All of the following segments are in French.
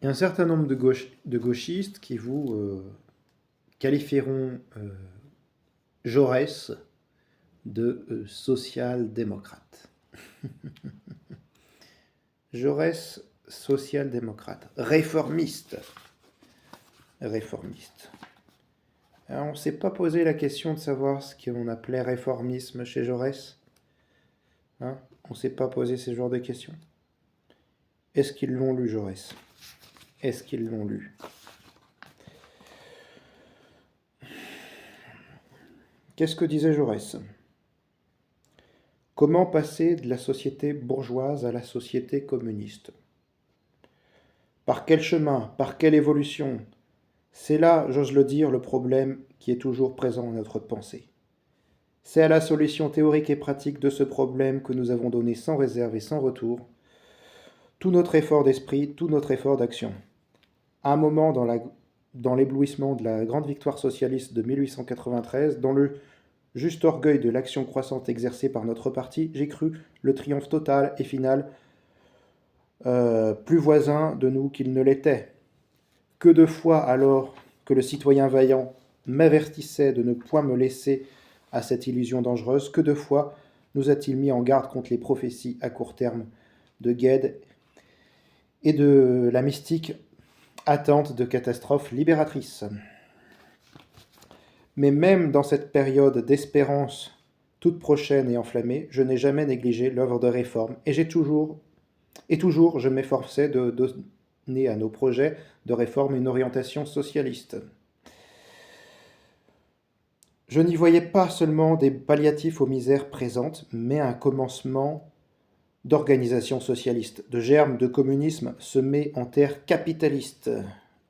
Il y a un certain nombre de gauchistes qui vous qualifieront Jaurès de social-démocrate. Jaurès, social-démocrate. Réformiste. Réformiste. Alors, on ne s'est pas posé la question de savoir ce qu'on appelait réformisme chez Jaurès. Hein, on ne s'est pas posé ce genre de questions. Est-ce qu'ils l'ont lu, Jaurès? Est-ce qu'ils l'ont lu? Qu'est-ce que disait Jaurès? Comment passer de la société bourgeoise à la société communiste? Par quel chemin? Par quelle évolution? C'est là, j'ose le dire, le problème qui est toujours présent dans notre pensée. C'est à la solution théorique et pratique de ce problème que nous avons donné sans réserve et sans retour tout notre effort d'esprit, tout notre effort d'action. À un moment dans l'éblouissement de la grande victoire socialiste de 1893, dans le juste orgueil de l'action croissante exercée par notre parti, j'ai cru le triomphe total et final, plus voisin de nous qu'il ne l'était. Que de fois alors que le citoyen vaillant m'avertissait de ne point me laisser à cette illusion dangereuse, que de fois nous a-t-il mis en garde contre les prophéties à court terme de Gued et de la mystique attente de catastrophes libératrices. Mais même dans cette période d'espérance toute prochaine et enflammée, je n'ai jamais négligé l'œuvre de réforme, et toujours je m'efforçais de donner à nos projets de réforme une orientation socialiste. Je n'y voyais pas seulement des palliatifs aux misères présentes, mais un commencement d'organisation socialiste, de germe de communisme semé en terre capitaliste.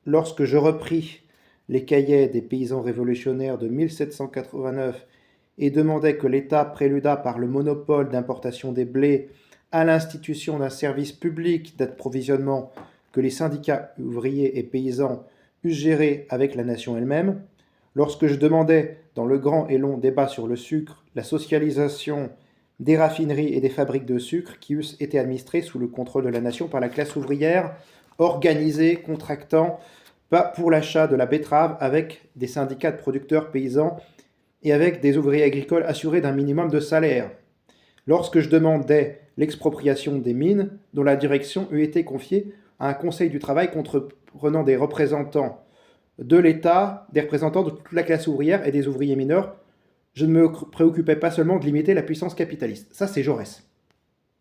Lorsque je repris les cahiers des paysans révolutionnaires de 1789 et demandai que l'État préludât par le monopole d'importation des blés à l'institution d'un service public d'approvisionnement que les syndicats ouvriers et paysans eussent géré avec la nation elle-même, lorsque je demandais, dans le grand et long débat sur le sucre, la socialisation des raffineries et des fabriques de sucre qui eussent été administrées sous le contrôle de la nation par la classe ouvrière, organisée, contractant pour l'achat de la betterave avec des syndicats de producteurs paysans et avec des ouvriers agricoles assurés d'un minimum de salaire. Lorsque je demandais l'expropriation des mines, dont la direction eût été confiée à un conseil du travail comprenant des représentants de l'État, des représentants de toute la classe ouvrière et des ouvriers mineurs, je ne me préoccupais pas seulement de limiter la puissance capitaliste. Ça, c'est Jaurès.